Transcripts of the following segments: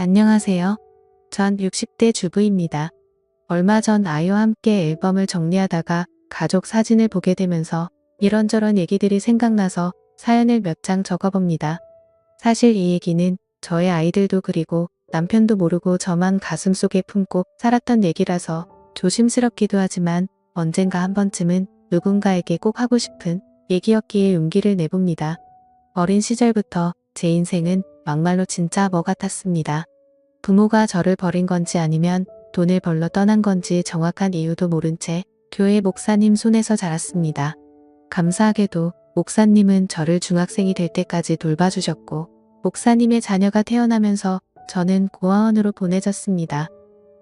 안녕하세요. 전 60대 주부입니다. 얼마 전 아이와 함께 앨범을 정리하다가 가족 사진을 보게 되면서 이런저런 얘기들이 생각나서 사연을 몇 장 적어봅니다. 사실 이 얘기는 저의 아이들도 그리고 남편도 모르고 저만 가슴속에 품고 살았던 얘기라서 조심스럽기도 하지만 언젠가 한 번쯤은 누군가에게 꼭 하고 싶은 얘기였기에 용기를 내봅니다. 어린 시절부터 제 인생은 막말로 진짜 뭐 같았습니다. 부모가 저를 버린 건지 아니면 돈을 벌러 떠난 건지 정확한 이유도 모른 채 교회 목사님 손에서 자랐습니다. 감사하게도 목사님은 저를 중학생이 될 때까지 돌봐주셨고 목사님의 자녀가 태어나면서 저는 고아원으로 보내졌습니다.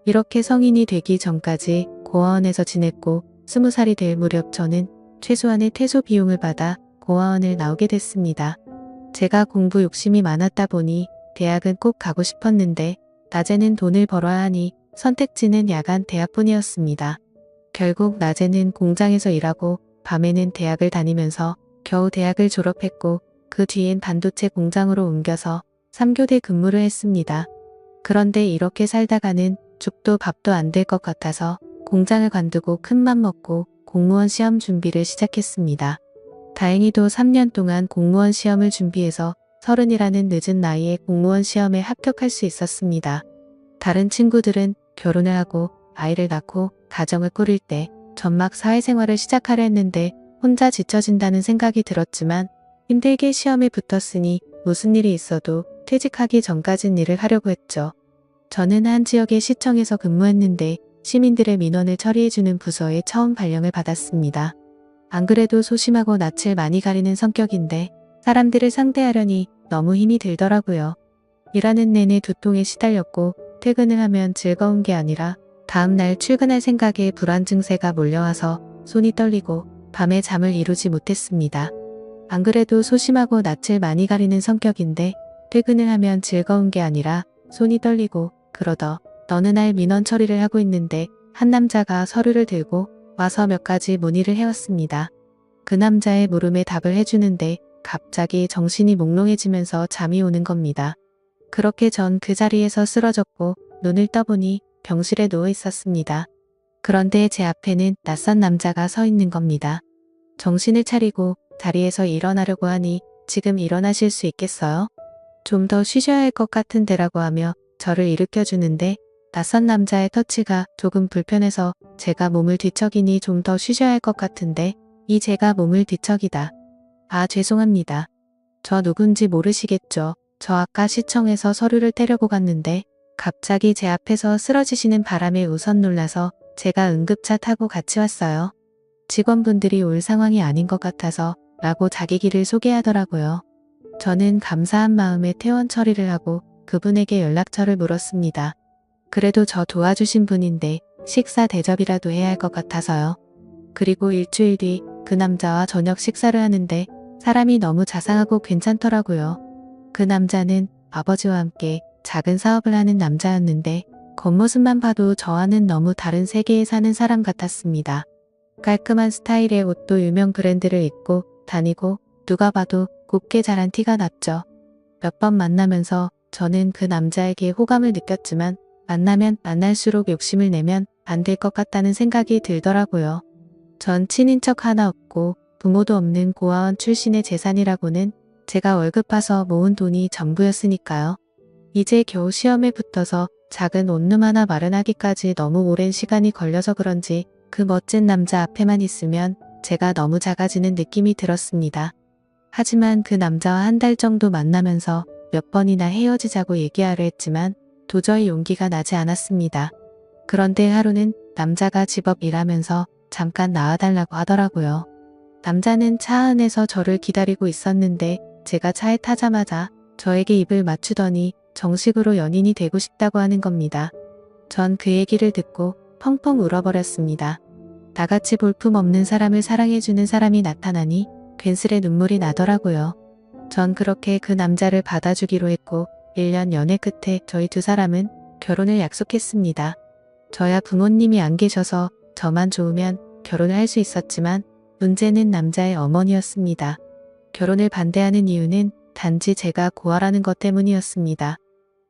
이렇게 성인이 되기 전까지 고아원에서 지냈고 20살이 될 무렵 저는 최소한의 퇴소 비용을 받아 고아원을 나오게 됐습니다. 제가 공부 욕심이 많았다 보니 대학은 꼭 가고 싶었는데 낮에는 돈을 벌어야 하니 선택지는 야간 대학뿐이었습니다. 결국 낮에는 공장에서 일하고 밤에는 대학을 다니면서 겨우 대학을 졸업했고 그 뒤엔 반도체 공장으로 옮겨서 3교대 근무를 했습니다. 그런데 이렇게 살다가는 죽도 밥도 안 될 것 같아서 공장을 관두고 큰맘 먹고 공무원 시험 준비를 시작했습니다. 다행히도 3년 동안 공무원 시험을 준비해서 30이라는 늦은 나이에 공무원 시험에 합격할 수 있었습니다. 다른 친구들은 결혼을 하고 아이를 낳고 가정을 꾸릴 때 전막 사회생활을 시작하려 했는데 혼자 지쳐진다는 생각이 들었지만 힘들게 시험에 붙었으니 무슨 일이 있어도 퇴직하기 전까진 일을 하려고 했죠. 저는 한 지역의 시청에서 근무했는데 시민들의 민원을 처리해주는 부서에 처음 발령을 받았습니다. 안 그래도 소심하고 낯을 많이 가리는 성격인데 사람들을 상대하려니 너무 힘이 들더라고요. 일하는 내내 두통에 시달렸고 퇴근을 하면 즐거운 게 아니라 다음날 출근할 생각에 불안 증세가 몰려와서 손이 떨리고 밤에 잠을 이루지 못했습니다. 안 그래도 소심하고 낯을 많이 가리는 성격인데 퇴근을 하면 즐거운 게 아니라 손이 떨리고 그러더 어느 날 민원 처리를 하고 있는데 한 남자가 서류를 들고 와서 몇 가지 문의를 해왔습니다. 그 남자의 물음에 답을 해주는데 갑자기 정신이 몽롱해지면서 잠이 오는 겁니다. 그렇게 전 그 자리에서 쓰러졌고 눈을 떠보니 병실에 누워 있었습니다. 그런데 제 앞에는 낯선 남자가 서 있는 겁니다. 정신을 차리고 자리에서 일어나려고 하니 지금 일어나실 수 있겠어요? 좀 더 쉬셔야 할 것 같은데라고 하며 저를 일으켜주는데 낯선 남자의 터치가 조금 불편해서 제가 몸을 뒤척이니 좀 더 쉬셔야 할 것 같은데 이 제가 몸을 뒤척이다. 아 죄송합니다. 저 누군지 모르시겠죠? 저 아까 시청에서 서류를 떼려고 갔는데 갑자기 제 앞에서 쓰러지시는 바람에 우선 놀라서 제가 응급차 타고 같이 왔어요. 직원분들이 올 상황이 아닌 것 같아서 라고 자기 길을 소개하더라고요. 저는 감사한 마음에 퇴원 처리를 하고 그분에게 연락처를 물었습니다. 그래도 저 도와주신 분인데 식사 대접이라도 해야 할 것 같아서요. 그리고 일주일 뒤 그 남자와 저녁 식사를 하는데 사람이 너무 자상하고 괜찮더라고요. 그 남자는 아버지와 함께 작은 사업을 하는 남자였는데 겉모습만 봐도 저와는 너무 다른 세계에 사는 사람 같았습니다. 깔끔한 스타일의 옷도 유명 브랜드를 입고 다니고 누가 봐도 곱게 자란 티가 났죠. 몇 번 만나면서 저는 그 남자에게 호감을 느꼈지만 만나면 만날수록 욕심을 내면 안 될 것 같다는 생각이 들더라고요. 전 친인척 하나 없고 부모도 없는 고아원 출신의 재산이라고는 제가 월급 봐서 모은 돈이 전부였으니까요. 이제 겨우 시험에 붙어서 작은 원룸 하나 마련하기까지 너무 오랜 시간이 걸려서 그런지 그 멋진 남자 앞에만 있으면 제가 너무 작아지는 느낌이 들었습니다. 하지만 그 남자와 한 달 정도 만나면서 몇 번이나 헤어지자고 얘기하려 했지만 도저히 용기가 나지 않았습니다. 그런데 하루는 남자가 집업 일하면서 잠깐 나와달라고 하더라고요. 남자는 차 안에서 저를 기다리고 있었는데 제가 차에 타자마자 저에게 입을 맞추더니 정식으로 연인이 되고 싶다고 하는 겁니다. 전 그 얘기를 듣고 펑펑 울어버렸습니다. 나같이 볼품없는 사람을 사랑해주는 사람이 나타나니 괜스레 눈물이 나더라고요. 전 그렇게 그 남자를 받아주기로 했고 1년 연애 끝에 저희 두 사람은 결혼을 약속했습니다. 저야 부모님이 안 계셔서 저만 좋으면 결혼을 할 수 있었지만 문제는 남자의 어머니였습니다. 결혼을 반대하는 이유는 단지 제가 고아라는 것 때문이었습니다.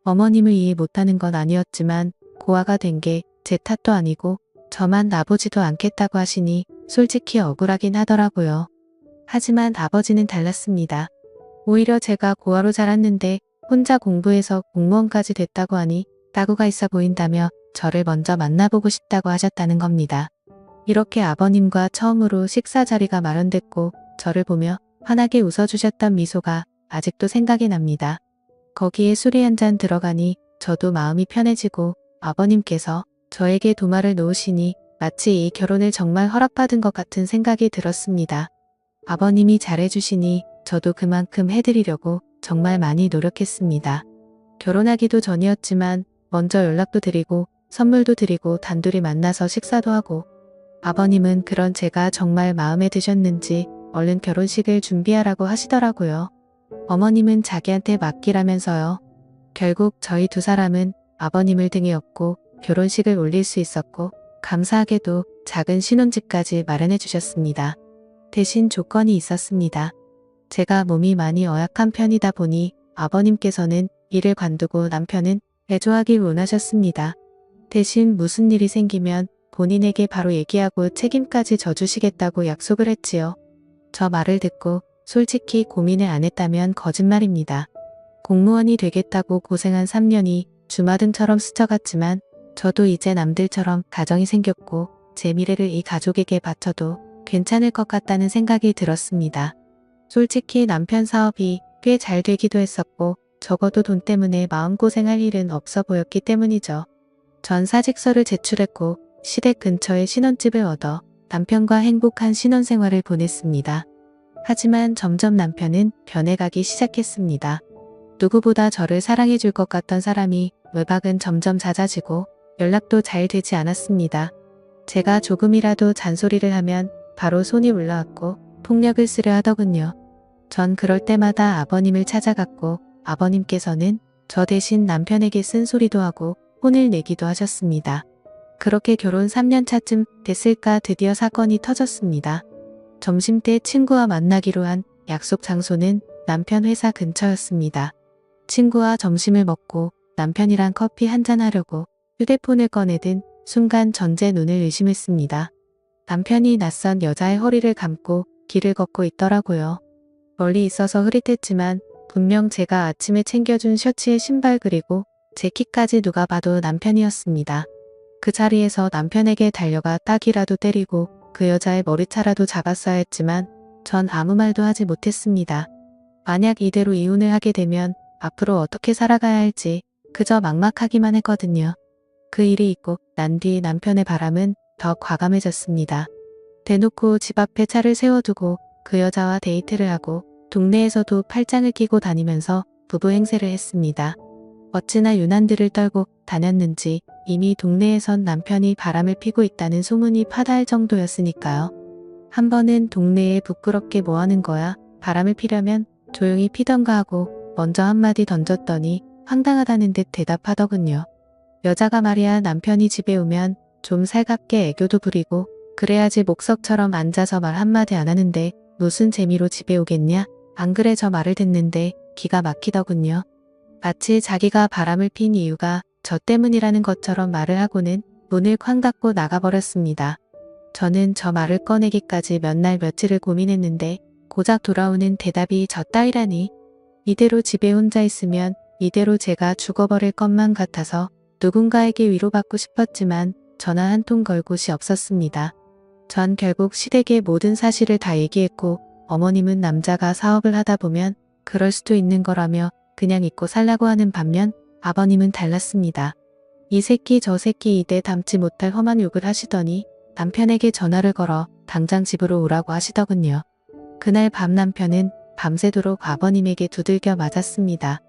어머님을 이해 못하는 건 아니었지만 고아가 된 게 제 탓도 아니고 저만 놔보지도 않겠다고 하시니 솔직히 억울하긴 하더라고요. 하지만 아버지는 달랐습니다. 오히려 제가 고아로 자랐는데 혼자 공부해서 공무원까지 됐다고 하니 따구가 있어 보인다며 저를 먼저 만나보고 싶다고 하셨다는 겁니다. 이렇게 아버님과 처음으로 식사 자리가 마련됐고 저를 보며 환하게 웃어주셨던 미소가 아직도 생각이 납니다. 거기에 술이 한 잔 들어가니 저도 마음이 편해지고 아버님께서 저에게 도마를 놓으시니 마치 이 결혼을 정말 허락받은 것 같은 생각이 들었습니다. 아버님이 잘해주시니 저도 그만큼 해드리려고 정말 많이 노력했습니다. 결혼하기도 전이었지만 먼저 연락도 드리고 선물도 드리고 단둘이 만나서 식사도 하고 아버님은 그런 제가 정말 마음에 드셨는지 얼른 결혼식을 준비하라고 하시더라고요. 어머님은 자기한테 맡기라면서요. 결국 저희 두 사람은 아버님을 등에 업고 결혼식을 올릴 수 있었고 감사하게도 작은 신혼집까지 마련해 주셨습니다. 대신 조건이 있었습니다. 제가 몸이 많이 어약한 편이다 보니 아버님께서는 일을 관두고 남편은 애조하길 원하셨습니다. 대신 무슨 일이 생기면 본인에게 바로 얘기하고 책임까지 져주시겠다고 약속을 했지요. 저 말을 듣고 솔직히 고민을 안 했다면 거짓말입니다. 공무원이 되겠다고 고생한 3년이 주마등처럼 스쳐갔지만 저도 이제 남들처럼 가정이 생겼고 제 미래를 이 가족에게 바쳐도 괜찮을 것 같다는 생각이 들었습니다. 솔직히 남편 사업이 꽤 잘 되기도 했었고 적어도 돈 때문에 마음고생할 일은 없어 보였기 때문이죠. 전 사직서를 제출했고 시댁 근처에 신혼집을 얻어 남편과 행복한 신혼생활을 보냈습니다. 하지만 점점 남편은 변해가기 시작했습니다. 누구보다 저를 사랑해줄 것 같던 사람이 외박은 점점 잦아지고 연락도 잘 되지 않았습니다. 제가 조금이라도 잔소리를 하면 바로 손이 올라왔고 폭력을 쓰려 하더군요. 전 그럴 때마다 아버님을 찾아갔고 아버님께서는 저 대신 남편에게 쓴소리도 하고 혼을 내기도 하셨습니다. 그렇게 결혼 3년 차쯤 됐을까 드디어 사건이 터졌습니다. 점심때 친구와 만나기로 한 약속 장소는 남편 회사 근처였습니다. 친구와 점심을 먹고 남편이랑 커피 한잔 하려고 휴대폰을 꺼내든 순간 전 제 눈을 의심했습니다. 남편이 낯선 여자의 허리를 감고 길을 걷고 있더라고요. 멀리 있어서 흐릿했지만 분명 제가 아침에 챙겨준 셔츠에 신발 그리고 제 키까지 누가 봐도 남편이었습니다. 그 자리에서 남편에게 달려가 딱이라도 때리고 그 여자의 머리차라도 잡았어야 했지만 전 아무 말도 하지 못했습니다. 만약 이대로 이혼을 하게 되면 앞으로 어떻게 살아가야 할지 그저 막막하기만 했거든요. 그 일이 있고 난 뒤 남편의 바람은 더 과감해졌습니다. 대놓고 집 앞에 차를 세워두고 그 여자와 데이트를 하고 동네에서도 팔짱을 끼고 다니면서 부부 행세를 했습니다. 어찌나 유난들을 떨고 다녔는지 이미 동네에선 남편이 바람을 피고 있다는 소문이 파다할 정도였으니까요. 한 번은 동네에 부끄럽게 뭐하는 거야 바람을 피려면 조용히 피던가 하고 먼저 한마디 던졌더니 황당하다는 듯 대답하더군요. 여자가 말이야 남편이 집에 오면 좀 살갑게 애교도 부리고 그래야지 목석처럼 앉아서 말 한마디 안 하는데 무슨 재미로 집에 오겠냐? 안 그래 저 말을 듣는데 기가 막히더군요. 마치 자기가 바람을 핀 이유가 저 때문이라는 것처럼 말을 하고는 문을 쾅 닫고 나가버렸습니다. 저는 저 말을 꺼내기까지 몇 날 며칠을 고민했는데 고작 돌아오는 대답이 저 따위라니. 이대로 집에 혼자 있으면 이대로 제가 죽어버릴 것만 같아서 누군가에게 위로받고 싶었지만 전화 한 통 걸 곳이 없었습니다. 전 결국 시댁에 모든 사실을 다 얘기했고 어머님은 남자가 사업을 하다 보면 그럴 수도 있는 거라며 그냥 잊고 살라고 하는 반면 아버님은 달랐습니다. 이 새끼 저 새끼 입에 담지 못할 험한 욕을 하시더니 남편에게 전화를 걸어 당장 집으로 오라고 하시더군요. 그날 밤 남편은 밤새도록 아버님에게 두들겨 맞았습니다.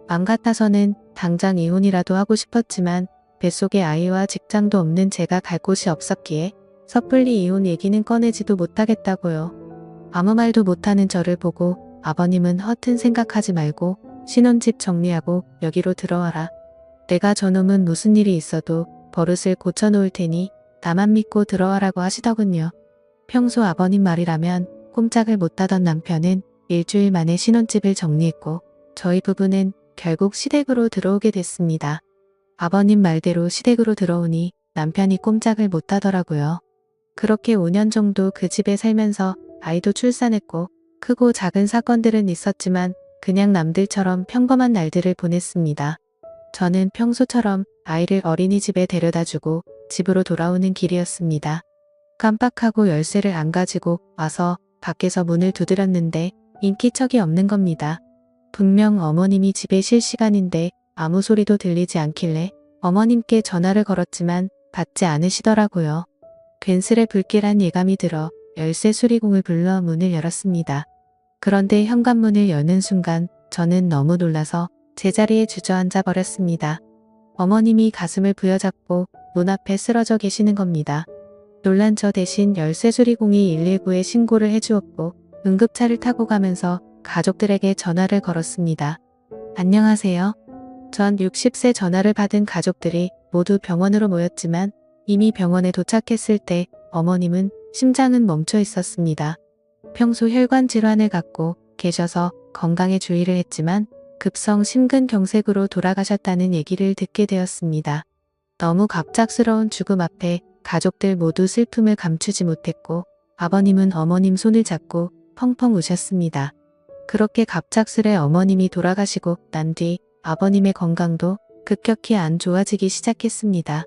맘 같아서는 당장 이혼이라도 하고 싶었지만 뱃속에 아이와 직장도 없는 제가 갈 곳이 없었기에 섣불리 이혼 얘기는 꺼내지도 못하겠다고요. 아무 말도 못하는 저를 보고 아버님은 허튼 생각하지 말고 신혼집 정리하고 여기로 들어와라. 내가 저놈은 무슨 일이 있어도 버릇을 고쳐놓을 테니 나만 믿고 들어와라고 하시더군요. 평소 아버님 말이라면 꼼짝을 못하던 남편은 일주일 만에 신혼집을 정리했고 저희 부부는 결국 시댁으로 들어오게 됐습니다. 아버님 말대로 시댁으로 들어오니 남편이 꼼짝을 못하더라고요. 그렇게 5년 정도 그 집에 살면서 아이도 출산했고 크고 작은 사건들은 있었지만 그냥 남들처럼 평범한 날들을 보냈습니다. 저는 평소처럼 아이를 어린이집에 데려다주고 집으로 돌아오는 길이었습니다. 깜빡하고 열쇠를 안 가지고 와서 밖에서 문을 두드렸는데 인기척이 없는 겁니다. 분명 어머님이 집에 쉴 시간인데 아무 소리도 들리지 않길래 어머님께 전화를 걸었지만 받지 않으시더라고요. 괜스레 불길한 예감이 들어 열쇠 수리공을 불러 문을 열었습니다. 그런데 현관문을 여는 순간 저는 너무 놀라서 제자리에 주저앉아 버렸습니다. 어머님이 가슴을 부여잡고 문 앞에 쓰러져 계시는 겁니다. 놀란 저 대신 열쇠 수리공이 119에 신고를 해주었고 응급차를 타고 가면서 가족들에게 전화를 걸었습니다. 안녕하세요. 전 60세 전화를 받은 가족들이 모두 병원으로 모였지만 이미 병원에 도착했을 때 어머님은 심장은 멈춰 있었습니다. 평소 혈관 질환을 갖고 계셔서 건강에 주의를 했지만 급성 심근경색으로 돌아가셨다는 얘기를 듣게 되었습니다. 너무 갑작스러운 죽음 앞에 가족들 모두 슬픔을 감추지 못했고 아버님은 어머님 손을 잡고 펑펑 우셨습니다. 그렇게 갑작스레 어머님이 돌아가시고 난 뒤 아버님의 건강도 급격히 안 좋아지기 시작했습니다.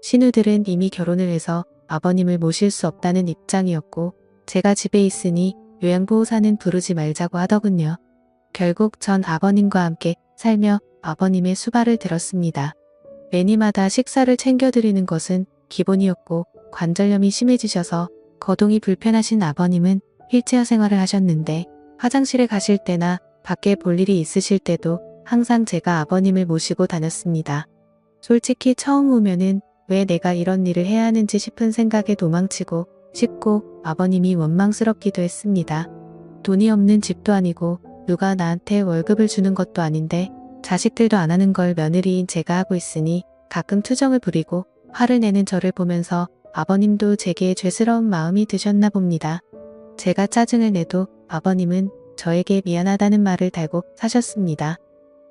신우들은 이미 결혼을 해서 아버님을 모실 수 없다는 입장이었고 제가 집에 있으니 요양보호사는 부르지 말자고 하더군요. 결국 전 아버님과 함께 살며 아버님의 수발을 들었습니다. 매니마다 식사를 챙겨드리는 것은 기본이었고 관절염이 심해지셔서 거동이 불편하신 아버님은 휠체어 생활을 하셨는데 화장실에 가실 때나 밖에 볼 일이 있으실 때도 항상 제가 아버님을 모시고 다녔습니다. 솔직히 처음 오면은 왜 내가 이런 일을 해야 하는지 싶은 생각에 도망치고 싶고 아버님이 원망스럽기도 했습니다. 돈이 없는 집도 아니고 누가 나한테 월급을 주는 것도 아닌데 자식들도 안 하는 걸 며느리인 제가 하고 있으니 가끔 투정을 부리고 화를 내는 저를 보면서 아버님도 제게 죄스러운 마음이 드셨나 봅니다. 제가 짜증을 내도 아버님은 저에게 미안하다는 말을 달고 사셨습니다.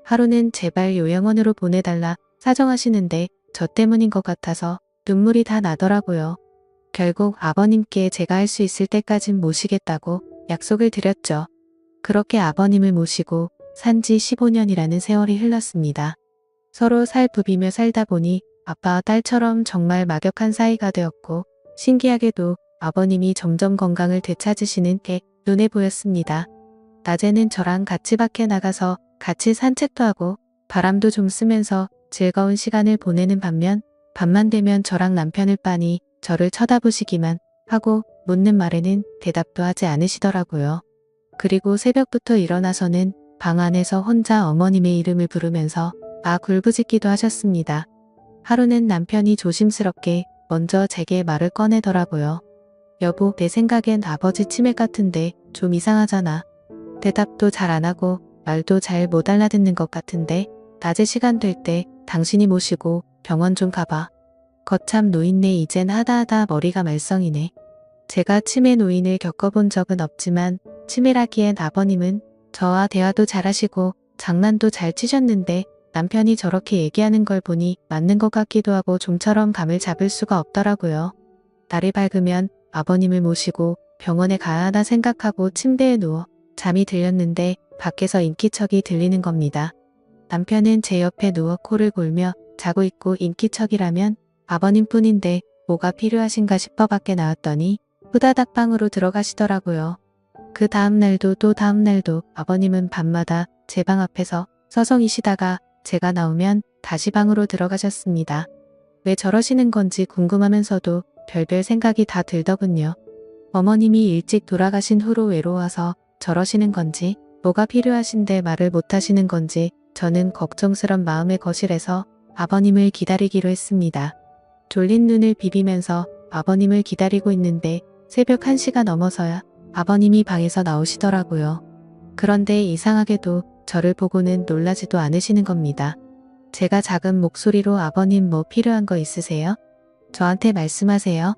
하루는 제발 요양원으로 보내달라 사정하시는데 저 때문인 것 같아서 눈물이 다 나더라고요. 결국 아버님께 제가 할 수 있을 때까진 모시겠다고 약속을 드렸죠. 그렇게 아버님을 모시고 산지 15년이라는 세월이 흘렀습니다. 서로 살 부비며 살다 보니 아빠와 딸처럼 정말 막역한 사이가 되었고 신기하게도 아버님이 점점 건강을 되찾으시는 게 눈에 보였습니다. 낮에는 저랑 같이 밖에 나가서 같이 산책도 하고 바람도 좀 쐬면서 즐거운 시간을 보내는 반면 밤만 되면 저랑 남편을 빤히 저를 쳐다보시기만 하고 묻는 말에는 대답도 하지 않으시더라고요. 그리고 새벽부터 일어나서는 방 안에서 혼자 어머님의 이름을 부르면서 굴부짖기도 하셨습니다. 하루는 남편이 조심스럽게 먼저 제게 말을 꺼내더라고요. 여보, 내 생각엔 아버지 치매 같은데 좀 이상하잖아. 대답도 잘 안 하고 말도 잘 못 알아듣는 것 같은데 낮에 시간 될 때 당신이 모시고 병원 좀 가봐. 거참 노인네 이젠 하다하다 머리가 말썽이네. 제가 치매 노인을 겪어본 적은 없지만 치매라기엔 아버님은 저와 대화도 잘하시고 장난도 잘 치셨는데 남편이 저렇게 얘기하는 걸 보니 맞는 것 같기도 하고 좀처럼 감을 잡을 수가 없더라고요. 날이 밝으면 아버님을 모시고 병원에 가야 하나 생각하고 침대에 누워 잠이 들렸는데 밖에서 인기척이 들리는 겁니다. 남편은 제 옆에 누워 코를 골며 자고 있고 인기척이라면 아버님뿐인데 뭐가 필요하신가 싶어 밖에 나왔더니 후다닥 방으로 들어가시더라고요. 그 다음날도 또 다음날도 아버님은 밤마다 제 방 앞에서 서성이시다가 제가 나오면 다시 방으로 들어가셨습니다. 왜 저러시는 건지 궁금하면서도 별별 생각이 다 들더군요. 어머님이 일찍 돌아가신 후로 외로워서 저러시는 건지 뭐가 필요하신데 말을 못하시는 건지 저는 걱정스런 마음에 거실에서 아버님을 기다리기로 했습니다. 졸린 눈을 비비면서 아버님을 기다리고 있는데 새벽 1시가 넘어서야 아버님이 방에서 나오시더라고요. 그런데 이상하게도 저를 보고는 놀라지도 않으시는 겁니다. 제가 작은 목소리로 아버님 뭐 필요한 거 있으세요? 저한테 말씀하세요.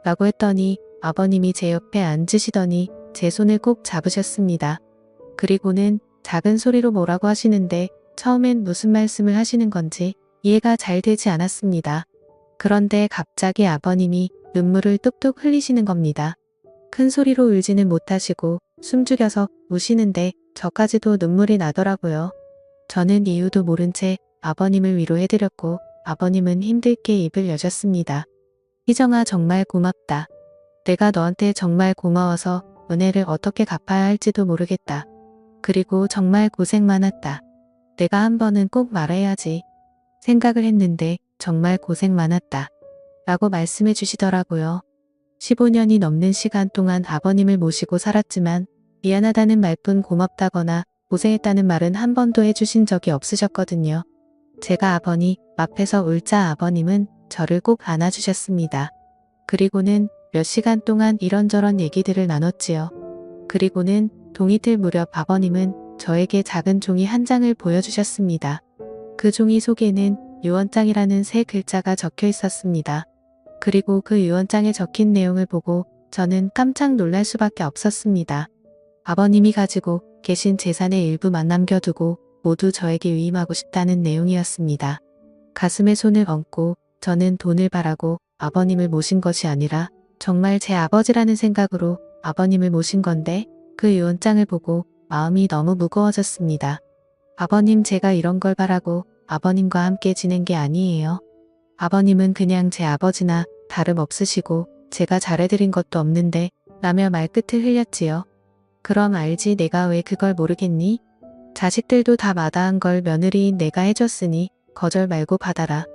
라고 했더니 아버님이 제 옆에 앉으시더니 제 손을 꼭 잡으셨습니다. 그리고는 작은 소리로 뭐라고 하시는데 처음엔 무슨 말씀을 하시는 건지 이해가 잘 되지 않았습니다. 그런데 갑자기 아버님이 눈물을 뚝뚝 흘리시는 겁니다. 큰 소리로 울지는 못하시고 숨죽여서 우시는데 저까지도 눈물이 나더라고요. 저는 이유도 모른 채 아버님을 위로해드렸고 아버님은 힘들게 입을 여셨습니다. 희정아, 정말 고맙다. 내가 너한테 정말 고마워서 은혜를 어떻게 갚아야 할지도 모르겠다. 그리고 정말 고생 많았다. 내가 한 번은 꼭 말해야지. 생각을 했는데 정말 고생 많았다. 라고 말씀해 주시더라고요. 15년이 넘는 시간 동안 아버님을 모시고 살았지만 미안하다는 말뿐 고맙다거나 고생했다는 말은 한 번도 해주신 적이 없으셨거든요. 제가 아버님 앞에서 울자 아버님은 저를 꼭 안아주셨습니다. 그리고는 몇 시간 동안 이런저런 얘기들을 나눴지요. 그리고는 동이틀 무렵 아버님은 저에게 작은 종이 한 장을 보여주셨습니다. 그 종이 속에는 유언장이라는 세 글자가 적혀 있었습니다. 그리고 그 유언장에 적힌 내용을 보고 저는 깜짝 놀랄 수밖에 없었습니다. 아버님이 가지고 계신 재산의 일부만 남겨두고 모두 저에게 위임하고 싶다는 내용이었습니다. 가슴에 손을 얹고 저는 돈을 바라고 아버님을 모신 것이 아니라 정말 제 아버지라는 생각으로 아버님을 모신 건데 그 유언장을 보고 마음이 너무 무거워졌습니다. 아버님, 제가 이런 걸 바라고 아버님과 함께 지낸 게 아니에요. 아버님은 그냥 제 아버지나 다름없으시고 제가 잘해드린 것도 없는데 라며 말끝을 흘렸지요. 그럼 알지, 내가 왜 그걸 모르겠니? 자식들도 다 마다한 걸 며느리인 내가 해줬으니 거절 말고 받아라.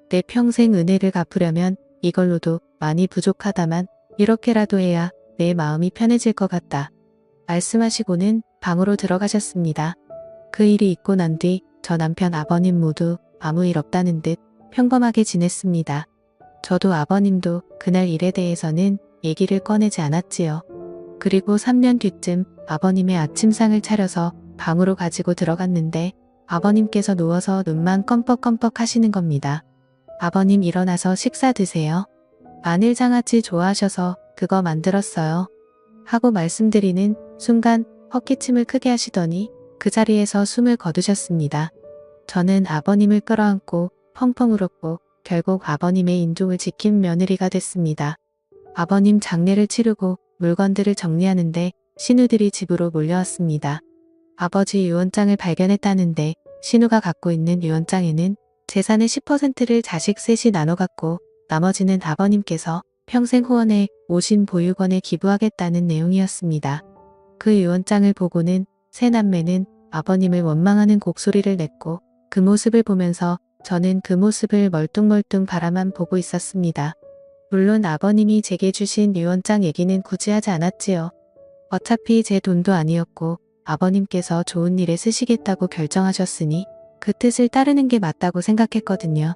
내 평생 은혜를 갚으려면 이걸로도 많이 부족하다만 이렇게라도 해야 내 마음이 편해질 것 같다. 말씀하시고는 방으로 들어가셨습니다. 그 일이 있고 난 뒤 저 남편 아버님 모두 아무 일 없다는 듯 평범하게 지냈습니다. 저도 아버님도 그날 일에 대해서는 얘기를 꺼내지 않았지요. 그리고 3년 뒤쯤 아버님의 아침상을 차려서 방으로 가지고 들어갔는데 아버님께서 누워서 눈만 껌뻑껌뻑 하시는 겁니다. 아버님, 일어나서 식사 드세요. 마늘 장아찌 좋아하셔서 그거 만들었어요. 하고 말씀드리는 순간 헛기침을 크게 하시더니 그 자리에서 숨을 거두셨습니다. 저는 아버님을 끌어안고 펑펑 울었고 결국 아버님의 인종을 지킨 며느리가 됐습니다. 아버님 장례를 치르고 물건들을 정리하는데 신우들이 집으로 몰려왔습니다. 아버지 유언장을 발견했다는데 신우가 갖고 있는 유언장에는 재산의 10%를 자식 셋이 나눠 갖고 나머지는 아버님께서 평생 후원해 오신 보육원에 기부하겠다는 내용이었습니다. 그 유언장을 보고는 세 남매는 아버님을 원망하는 곡소리를 냈고 그 모습을 보면서 저는 그 모습을 멀뚱멀뚱 바라만 보고 있었습니다. 물론 아버님이 제게 주신 유언장 얘기는 굳이 하지 않았지요. 어차피 제 돈도 아니었고 아버님께서 좋은 일에 쓰시겠다고 결정하셨으니 그 뜻을 따르는 게 맞다고 생각했거든요.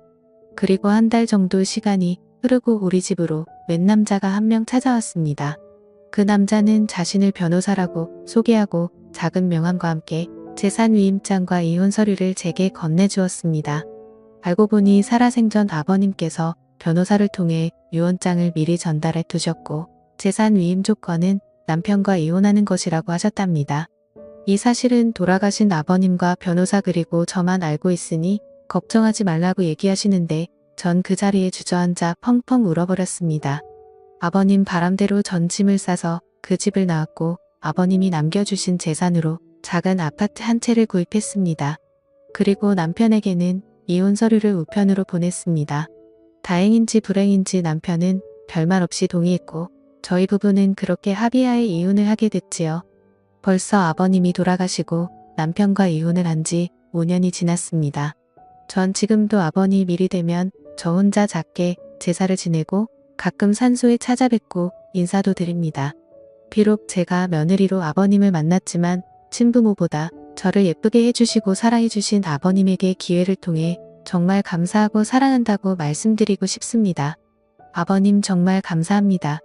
그리고 한 달 정도 시간이 흐르고 우리 집으로 웬 남자가 한 명 찾아왔습니다. 그 남자는 자신을 변호사라고 소개하고 작은 명함과 함께 재산 위임장과 이혼 서류를 제게 건네주었습니다. 알고 보니 살아생전 아버님께서 변호사를 통해 유언장을 미리 전달해 두셨고 재산 위임 조건은 남편과 이혼하는 것이라고 하셨답니다. 이 사실은 돌아가신 아버님과 변호사 그리고 저만 알고 있으니 걱정하지 말라고 얘기하시는데 전 그 자리에 주저앉아 펑펑 울어버렸습니다. 아버님 바람대로 전 짐을 싸서 그 집을 나왔고 아버님이 남겨주신 재산으로 작은 아파트 한 채를 구입했습니다. 그리고 남편에게는 이혼 서류를 우편으로 보냈습니다. 다행인지 불행인지 남편은 별말 없이 동의했고 저희 부부는 그렇게 합의하에 이혼을 하게 됐지요. 벌써 아버님이 돌아가시고 남편과 이혼을 한 지 5년이 지났습니다. 전 지금도 아버님 일이 되면 저 혼자 작게 제사를 지내고 가끔 산소에 찾아뵙고 인사도 드립니다. 비록 제가 며느리로 아버님을 만났지만 친부모보다 저를 예쁘게 해주시고 사랑해주신 아버님에게 기회를 통해 정말 감사하고 사랑한다고 말씀드리고 싶습니다. 아버님 정말 감사합니다.